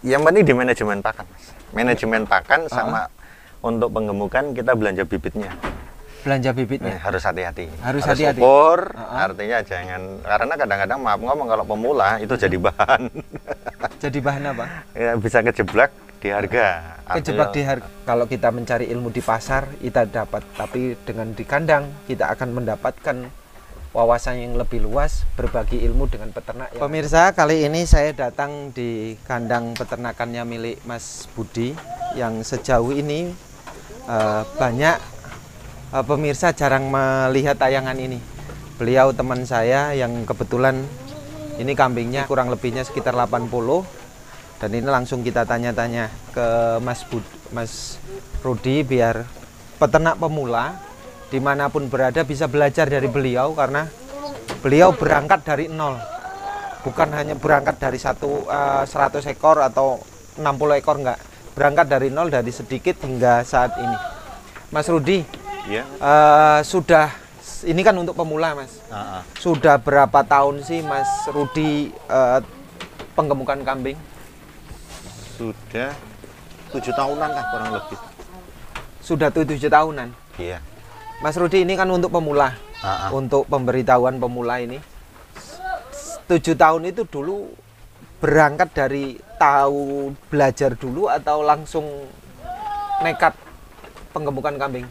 Yang penting di manajemen pakan, Mas. Manajemen pakan sama untuk penggemukan kita belanja bibitnya. Belanja bibitnya Harus hati-hati. Harus hati-hati. Ukur, artinya jangan, karena kadang-kadang maaf ngomong kalau pemula itu jadi bahan. Jadi bahan apa? Ya, bisa kejeblak di harga. Kejebak di harga. Kalau kita mencari ilmu di pasar, kita dapat. Tapi dengan di kandang, kita akan mendapatkan wawasan yang lebih luas, berbagi ilmu dengan peternak. Pemirsa, kali ini saya datang di kandang peternakannya milik Mas Budi, yang sejauh ini banyak pemirsa jarang melihat tayangan ini. Beliau teman saya yang kebetulan ini kambingnya kurang lebihnya sekitar 80. Dan ini langsung kita tanya-tanya ke Mas Rudi, biar peternak pemula dimanapun berada bisa belajar dari beliau, karena beliau berangkat dari nol. Bukan hanya berangkat dari 100 ekor atau 60 ekor, enggak. Berangkat dari nol, dari sedikit hingga saat ini. Mas Rudi, ya. Sudah, ini kan untuk pemula, Mas. Sudah berapa tahun sih Mas Rudi penggemukan kambing? Sudah 7 tahunan lah kurang lebih. Sudah 7 tahunan? Iya. Mas Rudi, ini kan untuk pemula, untuk pemberitahuan pemula ini. 7 tahun itu dulu berangkat dari tahu belajar dulu atau langsung nekat penggemukan kambing?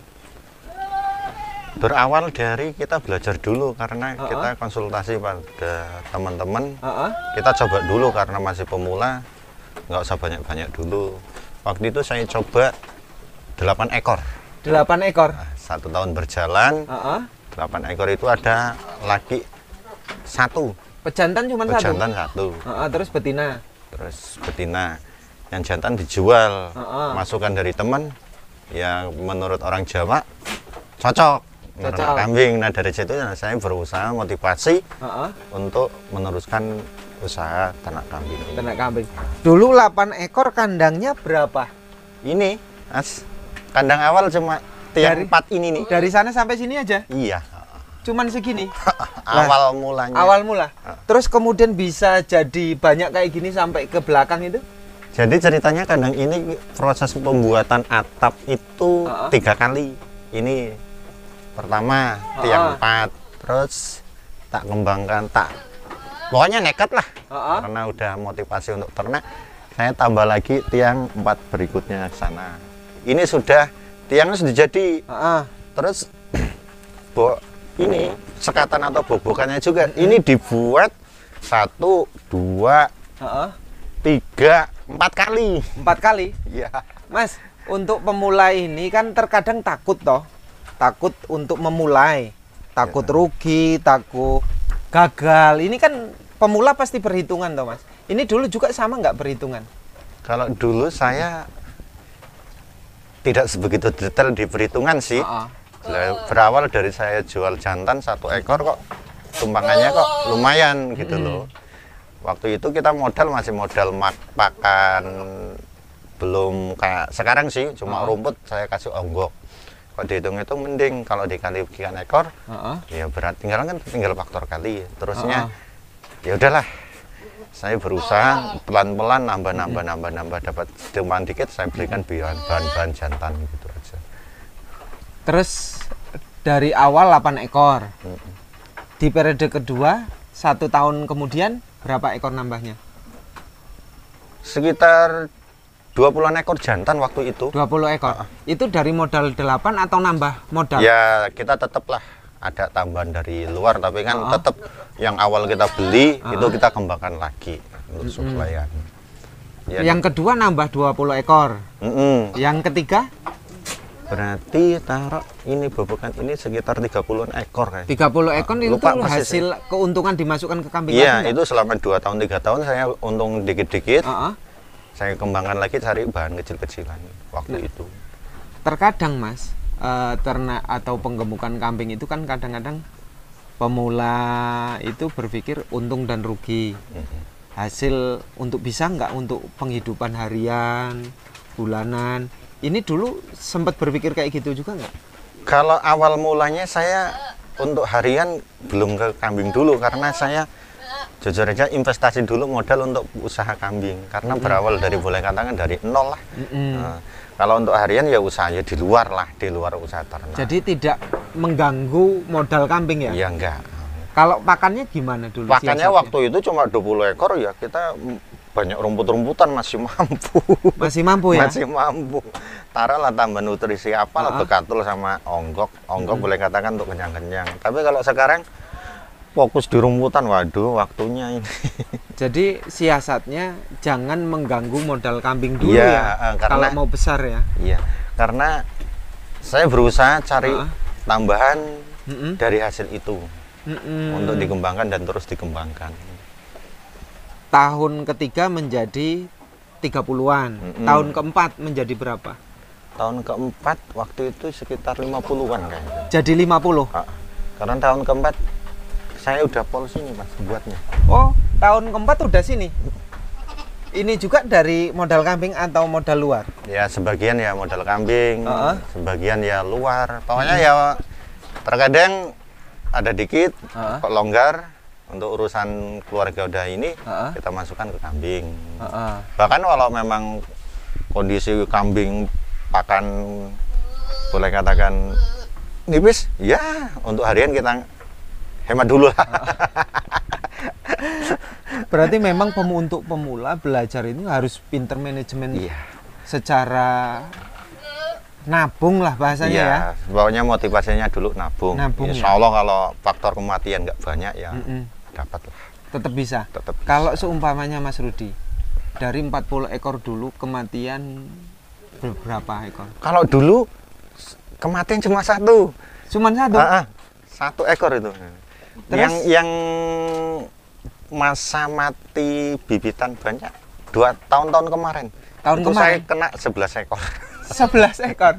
Berawal dari kita belajar dulu, karena kita konsultasi pada teman-teman. Kita coba dulu karena masih pemula, nggak usah banyak-banyak dulu. Waktu itu saya coba 8 ekor. 8 ekor? 1 tahun berjalan, 8 ekor itu ada laki 1. Pejantan cuma 1? Pejantan 1. Terus betina? Terus betina. Yang jantan dijual. Masukan dari teman yang menurut orang Jawa cocok ternak kambing. Nah, dari situ saya berusaha motivasi untuk meneruskan usaha ternak kambing. Ternak kambing. Dulu 8 ekor kandangnya berapa? Ini, Mas. Kandang awal cuma tiang 4 ini nih. Dari sana sampai sini aja? Iya. Cuman segini? Awal mulanya. Awal mula. Terus kemudian bisa jadi banyak kayak gini sampai ke belakang itu? Jadi ceritanya kandang ini proses pembuatan atap itu 3 kali. Ini pertama tiang 4, terus tak kembangkan, pokoknya nekat lah. Karena udah motivasi untuk ternak, saya tambah lagi tiang 4 berikutnya ke sana. Ini sudah tiangnya sudah jadi. Terus ini sekatan atau bobokannya juga ini dibuat 1, 2, 3, 4 kali. 4 kali? Iya. Mas, untuk pemula ini kan terkadang takut toh. Takut untuk memulai, takut rugi, takut gagal. Ini kan pemula pasti perhitungan toh, Mas. Ini dulu juga sama nggak perhitungan? Kalau dulu saya tidak sebegitu detail di perhitungan sih. Berawal dari saya jual jantan 1 ekor kok tumpangannya kok lumayan gitu loh. Waktu itu kita masih modal pakan, belum kayak sekarang sih, cuma rumput saya kasih onggok. Kok dihitung-hitung mending, kalau dikali sekian ekor, ya berat. Tinggal faktor kali. Terusnya, ya udahlah. Saya berusaha pelan-pelan nambah dapat tumpangan dikit, saya belikan bahan-bahan jantan gitu aja. Terus dari awal 8 ekor. Di periode kedua 1 tahun kemudian berapa ekor nambahnya? Sekitar 20-an ekor jantan waktu itu. 20 ekor. Itu dari modal 8 atau nambah modal? Ya, kita tetaplah ada tambahan dari luar, tapi kan tetap yang awal kita beli itu kita kembangkan lagi untuk suplaian. Ya, yang kedua nambah 20 ekor. Yang ketiga? Berarti taruh ini bobokan ini sekitar 30-an ekor kayak. 30 ekor itu hasil keuntungan dimasukkan ke kambing. Iya, itu selama 2 tahun 3 tahun saya untung dikit-dikit. Saya kembangkan lagi, cari bahan kecil-kecilan waktu itu. Terkadang Mas, ternak atau penggemukan kambing itu kan kadang-kadang pemula itu berpikir untung dan rugi. Hasil untuk bisa nggak untuk penghidupan harian, bulanan. Ini dulu sempat berpikir kayak gitu juga nggak? Kalau awal mulanya saya untuk harian belum ke kambing dulu, karena saya jujur aja investasi dulu modal untuk usaha kambing karena berawal dari boleh katakan dari nol lah. Nah, kalau untuk harian ya usahanya di luar lah, di luar usaha ternak. Jadi tidak mengganggu modal kambing ya? Iya enggak. Kalau pakannya gimana dulu? Pakannya waktu itu cuma 20 ekor ya kita banyak rumput-rumputan masih mampu. Masih mampu ya? Masih mampu. Taruhlah tambah nutrisi apa lah bekatul sama onggok. Onggok boleh katakan untuk kenyang-kenyang. Tapi kalau sekarang fokus di rumputan, waduh waktunya ini. Jadi siasatnya jangan mengganggu modal kambing dulu ya, karena, kalau mau besar ya. Iya, karena saya berusaha cari tambahan dari hasil itu untuk dikembangkan dan terus dikembangkan. Tahun ketiga menjadi 30-an, tahun keempat menjadi berapa? Tahun keempat waktu itu sekitar 50-an kayaknya. Jadi 50? Karena tahun keempat saya udah pol sini Mas buatnya. Oh, tahun keempat udah sini? Ini juga dari modal kambing atau modal luar? Ya sebagian ya modal kambing, sebagian ya luar. Pokoknya ya terkadang ada dikit, kok longgar. Untuk urusan keluarga udah ini kita masukkan ke kambing. Bahkan kalau memang kondisi kambing pakan boleh katakan nipis, ya untuk harian kita hemat dulu lah. Berarti memang untuk pemula belajar ini harus pinter manajemen secara nabung lah bahasanya ya. Pokoknya motivasinya dulu nabung. Insya Allah kalau faktor kematian nggak banyak ya dapat lah. Tetap bisa. Tetap bisa. Kalau seumpamanya Mas Rudi dari 40 ekor dulu kematian berapa ekor? Kalau dulu kematian cuma satu. Cuma satu? Satu ekor itu. Terus? Yang masa mati bibitan banyak 2 tahun-tahun kemarin. Tahun itu kemarin? Saya kena 11 ekor. 11 ekor?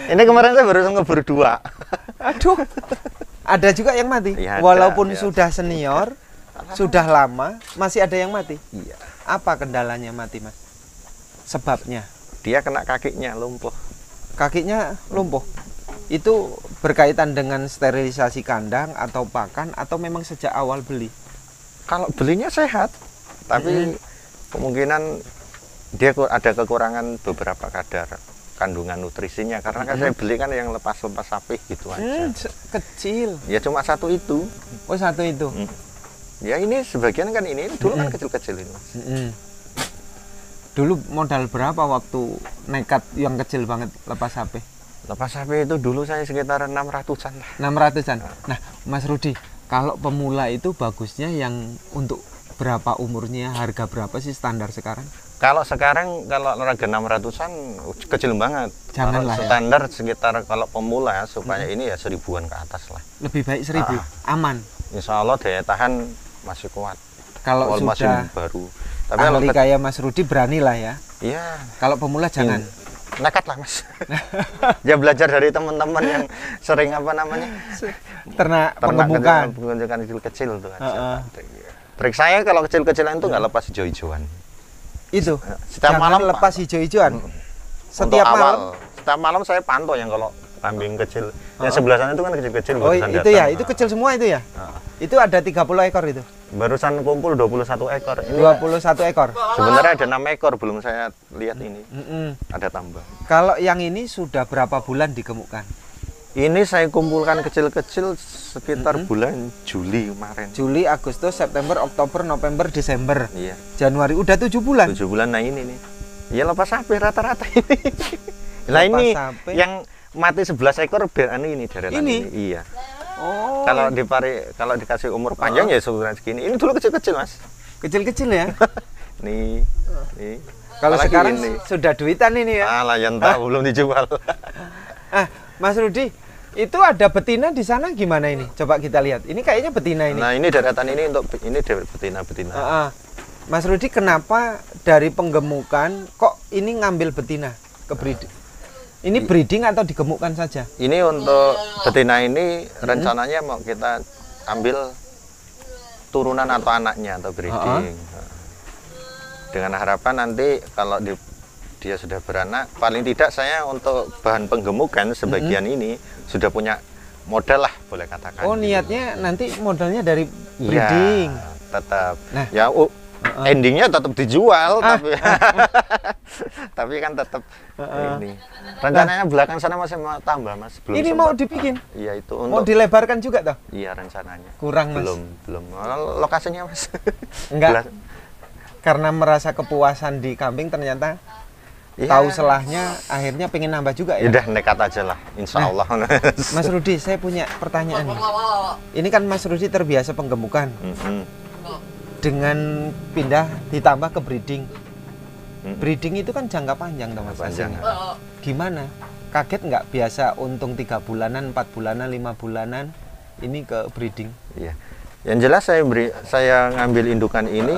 Ini kemarin saya baru ngeburu 2. Aduh. Ada juga yang mati? Ya, walaupun ya. Sudah senior, sudah lama, masih ada yang mati? Iya. Apa kendalanya mati, Mas? Sebabnya? Dia kena kakinya lumpuh. Kakinya lumpuh? Itu berkaitan dengan sterilisasi kandang atau pakan atau memang sejak awal beli? Kalau belinya sehat, tapi kemungkinan dia ada kekurangan beberapa kadar kandungan nutrisinya karena kan saya beli kan yang lepas-lepas sapi gitu aja. Kecil. Ya cuma satu itu. Oh, satu itu. Ya ini sebagian kan ini dulu kan kecil-kecil ini. Dulu modal berapa waktu nekat yang kecil banget lepas sapi? Lepas sapi itu dulu saya sekitar 600-an lah. 600-an. Nah, Mas Rudi, kalau pemula itu bagusnya yang untuk berapa umurnya, harga berapa sih standar sekarang? Kalau sekarang kalau harga 600-an kecil banget. Janganlah standar sekitar kalau pemula supaya ini ya 1000-an ke atas lah. Lebih baik 1000, aman. Insya Allah daya tahan masih kuat. Kalau sudah masih baru. Tapi ahli kayak Mas Rudi beranilah ya. Iya. Kalau pemula jangan. Nekat lah Mas. Ya belajar dari teman-teman yang sering apa namanya ternak pengembukan kecil tuh. Trik saya kalau kecil-kecilan itu nggak lepas hijau-hijauan. Itu setiap malam lepas hijau-hijauan. Setiap malam saya pantau yang kalau kambing kecil yang sebelah sana itu kan kecil-kecil. Oh itu ya, itu kecil semua itu ya. Itu ada 30 ekor itu. Barusan kumpul 21 ekor. Ini 21 ekor. Sebenarnya ada 6 ekor belum saya lihat ini. Ada tambah. Kalau yang ini sudah berapa bulan digemukkan? Ini saya kumpulkan kecil-kecil sekitar bulan Juli kemarin. Juli, Agustus, September, Oktober, November, Desember. Iya. Januari udah 7 bulan. 7 bulan. Nah ini nih. Ya lepas sapi rata-rata ini. Nah ini sapi. Yang mati 11 ekor ini deretan ini. Iya. Oh. Kalau dikasih umur panjang ya sebenarnya segini. Ini dulu kecil-kecil Mas. Kecil-kecil ya. nih. Kalau sekarang ini sudah duitan ini ya. Alah yang tahu belum dijual. Mas Rudi, itu ada betina di sana gimana ini? Coba kita lihat. Ini kayaknya betina ini. Nah ini deretan ini untuk ini betina. Mas Rudi, kenapa dari penggemukan kok ini ngambil betina ke breeding? Ini breeding atau digemukkan saja? Ini untuk betina ini rencananya mau kita ambil turunan atau anaknya atau breeding. Dengan harapan nanti kalau dia sudah beranak, paling tidak saya untuk bahan penggemukan sebagian ini sudah punya modal lah boleh katakan. Oh niatnya nanti modalnya dari breeding. Tetap. Nah, ya endingnya tetap dijual, tapi kan tetap ini. Rencananya belakang sana masih mau tambah, Mas. Belum ini sempat. mau dibikin? Iya, itu mau dilebarkan juga toh? Iya, rencananya. Kurang, Mas. Belum. Lokasinya, Mas. Enggak. Karena merasa kepuasan di kambing ternyata tahu selahnya, akhirnya pengen nambah juga ya? Udah nekat aja lah, insya Allah. Mas Rudi, saya punya pertanyaan nih. Ini kan Mas Rudi terbiasa penggemukan. Dengan pindah ditambah ke breeding. Breeding itu kan jangka panjang toh, Mas. Panjang. Gimana? Kaget nggak biasa untung 3 bulanan, 4 bulanan, 5 bulanan ini ke breeding? Iya. Yang jelas saya ngambil indukan ini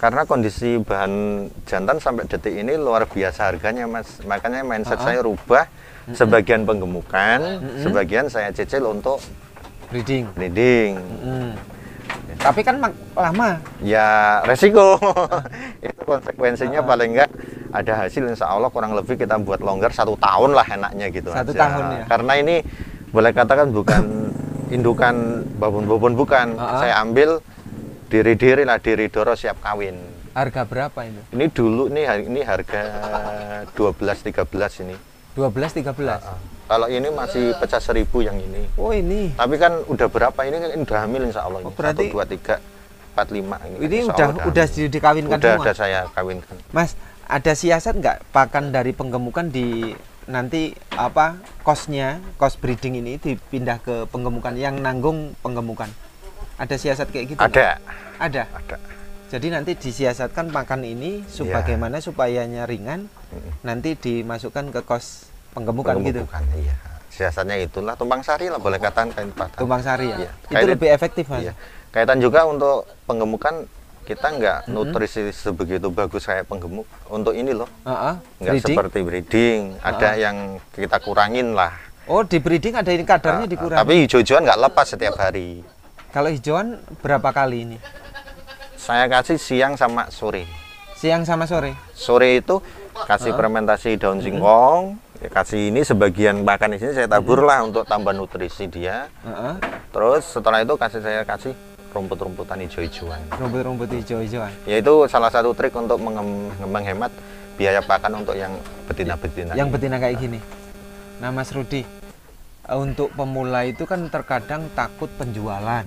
karena kondisi bahan jantan sampai detik ini luar biasa harganya, Mas. Makanya mindset saya rubah, sebagian penggemukan, sebagian saya cicil untuk breeding. Tapi kan lama. Ya resiko. Itu konsekuensinya paling enggak ada hasil, insya Allah kurang lebih kita buat longgar 1 tahun lah enaknya gitu. 1 tahun ya. Karena ini boleh katakan bukan indukan babon-babon, bukan. Saya ambil diri-diri lah, diri doro siap kawin. Harga berapa ini? Ini dulu ini harga 12-13 ini. 12-13. Kalau ini masih pecah 1000 yang ini. Oh ini. Tapi kan udah berapa ini kan udah hamil insya Allah. Oh, berarti 1, 2, 3, 4, 5 ini. Ini udah dikawinkan semua. Udah saya kawinkan. Mas, ada siasat nggak pakan dari penggemukan di nanti kos breeding ini dipindah ke penggemukan yang nanggung penggemukan? Ada siasat kayak gitu? Ada. Ada. Jadi nanti disiasatkan pakan ini bagaimana supayanya ringan, nanti dimasukkan ke kos penggemukan gitu. Iya. Siasatnya itulah tumpang sari lah, boleh katakan kain pakan. Tumpang sari ya. Iya. Itu lebih efektif, Mas. Iya. Kaitan juga untuk penggemukan kita nggak nutrisi sebegitu bagus kayak penggemuk untuk ini loh. Nggak seperti breeding. Ada yang kita kurangin lah. Oh, di breeding ada ini kadarnya dikurangi. Tapi hijau-hijauan nggak lepas setiap hari. Kalau hijauan berapa kali ini? Saya kasih siang sama sore. Siang sama sore? Sore itu kasih fermentasi daun singkong, kasih ini sebagian pakan di sini saya tabur lah untuk tambah nutrisi dia. Terus setelah itu saya kasih rumput-rumputan hijau-hijauan. Rumput-rumput hijau-hijauan. Yaitu salah satu trik untuk menghemat biaya pakan untuk yang betina-betina. Yang betina kayak gini. Nah, Mas Rudi, untuk pemula itu kan terkadang takut penjualan.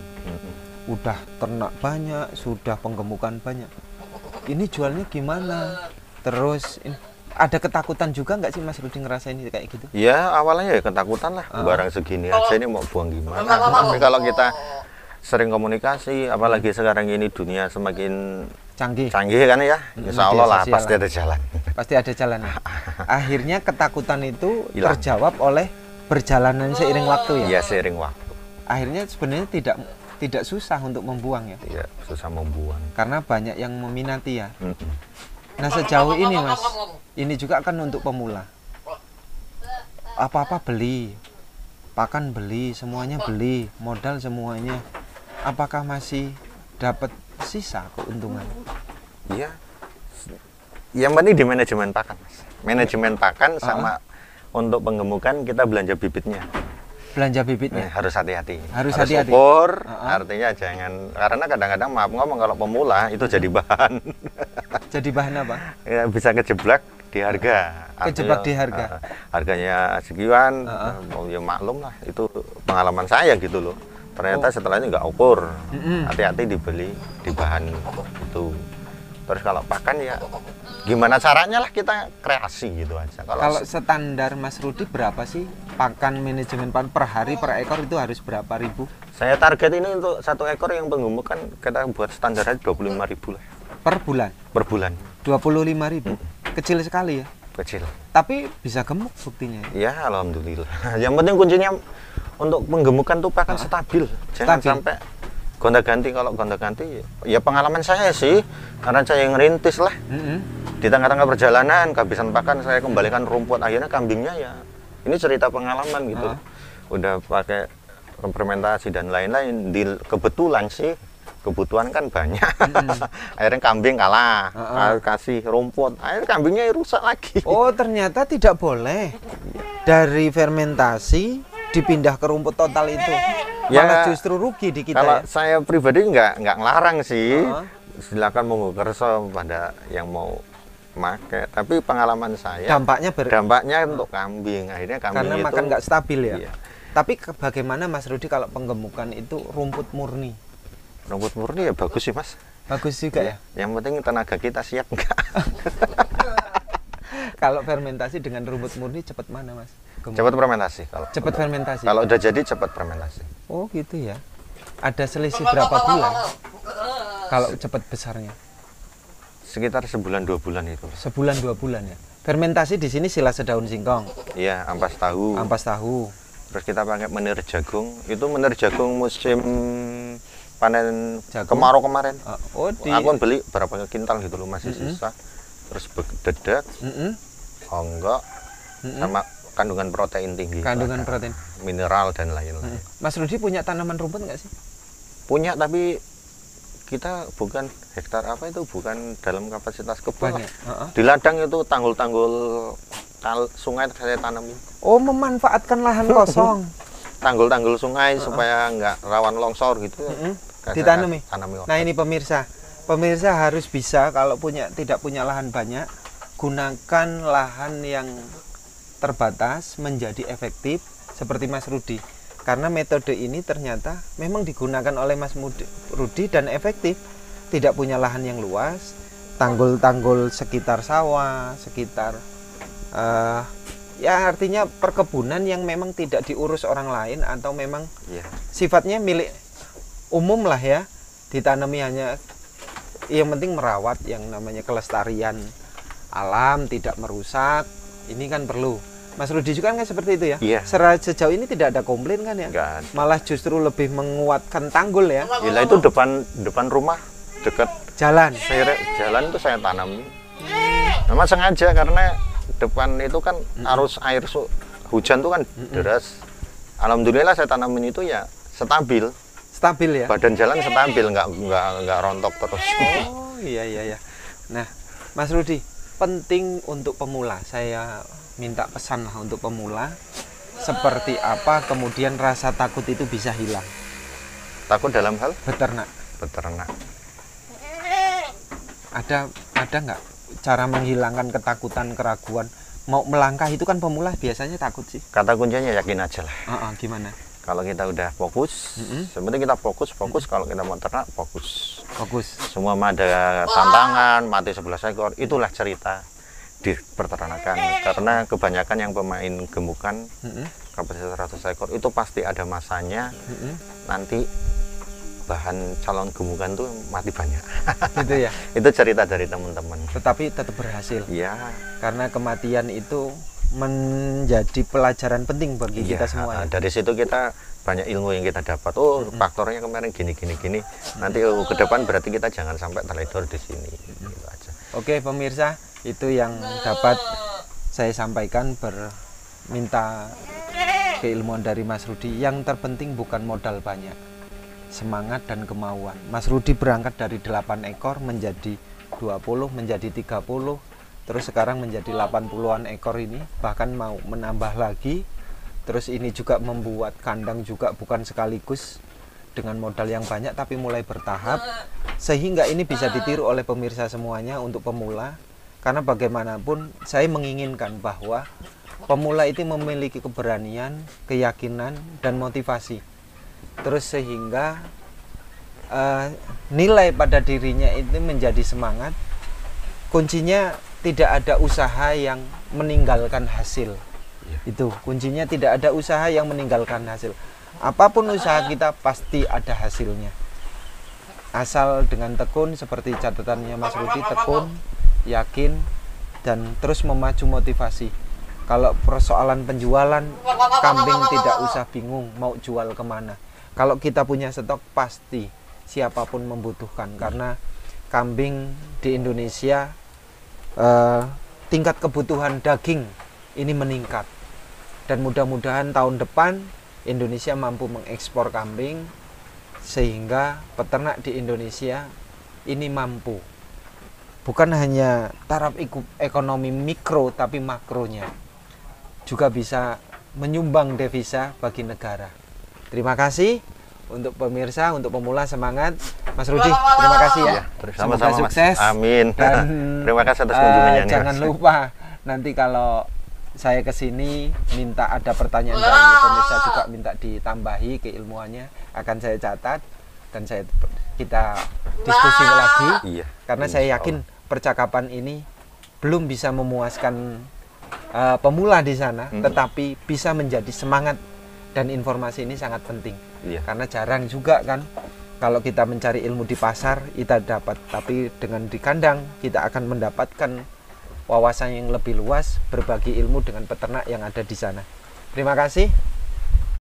Udah ternak banyak, sudah penggemukan banyak. Ini jualnya gimana? Terus ada ketakutan juga nggak sih Mas Rudi ngerasain kayak gitu? Ya awalnya ya ketakutan lah, barang segini aja ini mau buang gimana. Tapi kalau kita sering komunikasi, apalagi sekarang ini dunia semakin canggih kan ya, insya Allah lah pasti ada jalan. Pasti ada jalan. Akhirnya ketakutan itu terjawab oleh perjalanan seiring waktu ya? Iya, seiring waktu. Akhirnya sebenarnya tidak susah untuk membuang ya? Tidak susah membuang. Karena banyak yang meminati ya? Nah sejauh ini Mas, ini juga kan untuk pemula. Apa-apa beli, pakan beli, semuanya beli, modal semuanya. Apakah masih dapat sisa keuntungan? Iya. Yang penting di manajemen pakan, Mas. Manajemen pakan sama untuk penggemukan kita belanja bibitnya. Belanja bibitnya harus hati-hati. Harus hati-hati. Ukur, artinya jangan, karena kadang-kadang maaf ngomong kalau pemula itu jadi bahan. Jadi bahan apa? Ya, bisa kejebak di harga. Kejebak di harga. Harganya sekian, ya maklum lah. Itu pengalaman saya gitu loh. Ternyata setelah ini nggak ukur, hati-hati dibeli di bahan itu. Terus kalau pakan ya gimana caranya lah kita kreasi gitu aja. Kalau standar Mas Rudi berapa sih pakan manajemen pakan per hari per ekor itu harus berapa ribu? Saya target ini untuk 1 ekor yang penggemuk kan kita buat standar aja 25.000 lah. Per bulan? Per bulan. 25.000? Kecil sekali ya? Kecil. Tapi bisa gemuk buktinya ya? Ya alhamdulillah. Yang penting kuncinya untuk penggemukan tuh pakan stabil. Jangan sampai gonta-ganti. Kalau gonta-ganti ya pengalaman saya sih, karena saya yang ngerintis lah. Di tengah-tengah perjalanan kehabisan pakan, saya kembalikan rumput, akhirnya kambingnya ya ini cerita pengalaman gitu. Udah pakai fermentasi dan lain-lain, kebetulan sih kebutuhan kan banyak. Akhirnya kambing kalah, kasih rumput, akhirnya kambingnya rusak lagi. Oh ternyata tidak boleh dari fermentasi dipindah ke rumput total itu. malah justru rugi di kita. Kalau ya? saya pribadi nggak ngelarang sih, silakan monggo kerso pada yang mau make. Tapi pengalaman saya dampaknya untuk kambing, akhirnya kambing karena itu makan nggak stabil ya. Iya. Tapi bagaimana Mas Rudi kalau penggemukan itu rumput murni? Rumput murni ya bagus sih Mas. Bagus juga ya. Yang penting tenaga kita siap enggak. Kalau fermentasi dengan rumput murni cepat mana Mas? Cepat fermentasi kalau. Cepat fermentasi. Kalau udah jadi cepat fermentasi. Oh gitu ya. Ada selisih berapa bulan? Kalau cepat besarnya? Sekitar sebulan 2 bulan itu. Sebulan 2 bulan ya. Fermentasi di sini sila sedaun singkong. Iya, ampas tahu. Ampas tahu. Terus kita pakai menir jagung. Itu menir jagung musim panen kemarau kemarin. Aku kan beli berapa kintal gitu loh, masih sisa. Terus dedak, onggok, sama kandungan protein tinggi. Kandungan protein. Mineral dan lain-lain. Mas Rudi punya tanaman rumput nggak sih? Punya, tapi kita bukan hektar apa itu, bukan dalam kapasitas kebun. Di ladang itu tanggul-tanggul sungai saya tanamin. Oh, memanfaatkan lahan kosong. Tanggul-tanggul sungai supaya nggak rawan longsor gitu. Ditanami. Nah ini pemirsa harus bisa kalau tidak punya lahan banyak, gunakan lahan yang terbatas menjadi efektif seperti Mas Rudi. Karena metode ini ternyata memang digunakan oleh Mas Rudi dan efektif. Tidak punya lahan yang luas, tanggul-tanggul sekitar sawah, sekitar ya artinya perkebunan yang memang tidak diurus orang lain atau memang sifatnya milik umum lah ya, ditanami hanya yang penting merawat yang namanya kelestarian alam, tidak merusak. Ini kan perlu. Mas Rudi juga kan seperti itu ya? Iya. Sejauh ini tidak ada komplain kan ya? Enggak. Malah justru lebih menguatkan tanggul ya? Gila, itu depan rumah, dekat jalan. Jalan itu saya tanam. Memang sengaja karena depan itu kan arus air hujan tuh kan deras. Alhamdulillah saya tanamin itu ya stabil. Stabil ya? Badan jalan stabil, nggak rontok terus. Oh iya. Nah, Mas Rudi, penting untuk pemula. Saya minta pesan lah untuk pemula. Seperti apa kemudian rasa takut itu bisa hilang? Takut dalam hal? Beternak. Ada nggak cara menghilangkan ketakutan, keraguan? Mau melangkah itu kan pemula biasanya takut sih. Kata kuncinya yakin aja lah. Gimana? Kalau kita udah fokus, sebenarnya kita fokus. Kalau kita mau ternak, fokus. Semua ada tantangan, mati 11 ekor, itulah cerita di peternakan. Karena kebanyakan yang pemain gemukan, kapasitas 100 ekor, itu pasti ada masanya. Nanti bahan calon gemukan tuh mati banyak. Gitu ya? Itu cerita dari teman-teman. Tetapi tetap berhasil. Iya. Karena kematian itu menjadi pelajaran penting bagi kita semua. Ya? Dari situ kita banyak ilmu yang kita dapat. Oh, faktornya kemarin gini. Nanti ke depan berarti kita jangan sampai terledor di sini. Gitu aja. Oke, pemirsa, itu yang dapat saya sampaikan minta keilmuan dari Mas Rudi. Yang terpenting bukan modal banyak, semangat dan kemauan. Mas Rudi berangkat dari 8 ekor menjadi 20, menjadi 30. Terus sekarang menjadi 80-an ekor ini, bahkan mau menambah lagi. Terus ini juga membuat kandang juga bukan sekaligus dengan modal yang banyak, tapi mulai bertahap. Sehingga ini bisa ditiru oleh pemirsa semuanya untuk pemula. Karena bagaimanapun saya menginginkan bahwa pemula itu memiliki keberanian, keyakinan, dan motivasi. Terus sehingga nilai pada dirinya itu menjadi semangat. Kuncinya tidak ada usaha yang meninggalkan hasil. Itu kuncinya, tidak ada usaha yang meninggalkan hasil. Apapun usaha kita pasti ada hasilnya. Asal dengan tekun seperti catatannya Mas Rudi, tekun, yakin, dan terus memacu motivasi. Kalau persoalan penjualan, kambing tidak usah bingung mau jual kemana. Kalau kita punya stok pasti siapapun membutuhkan. Karena kambing di Indonesia tingkat kebutuhan daging ini meningkat, dan mudah-mudahan tahun depan Indonesia mampu mengekspor kambing sehingga peternak di Indonesia ini mampu bukan hanya taraf ekonomi mikro tapi makronya juga bisa menyumbang devisa bagi negara. Terima kasih. Untuk pemirsa, untuk pemula semangat. Mas Rudi, terima kasih ya. Semoga sukses. Amin. Dan terima kasih atas kunjungannya. Jangan lupa nanti kalau saya kesini minta ada pertanyaan dari pemirsa juga minta ditambahi keilmuannya, akan saya catat dan kita diskusi lagi. Iya. Karena saya yakin percakapan ini belum bisa memuaskan pemula di sana, tetapi bisa menjadi semangat, dan informasi ini sangat penting. Iya. Karena jarang juga kan kalau kita mencari ilmu di pasar kita dapat, tapi dengan di kandang kita akan mendapatkan wawasan yang lebih luas, berbagi ilmu dengan peternak yang ada di sana. Terima kasih.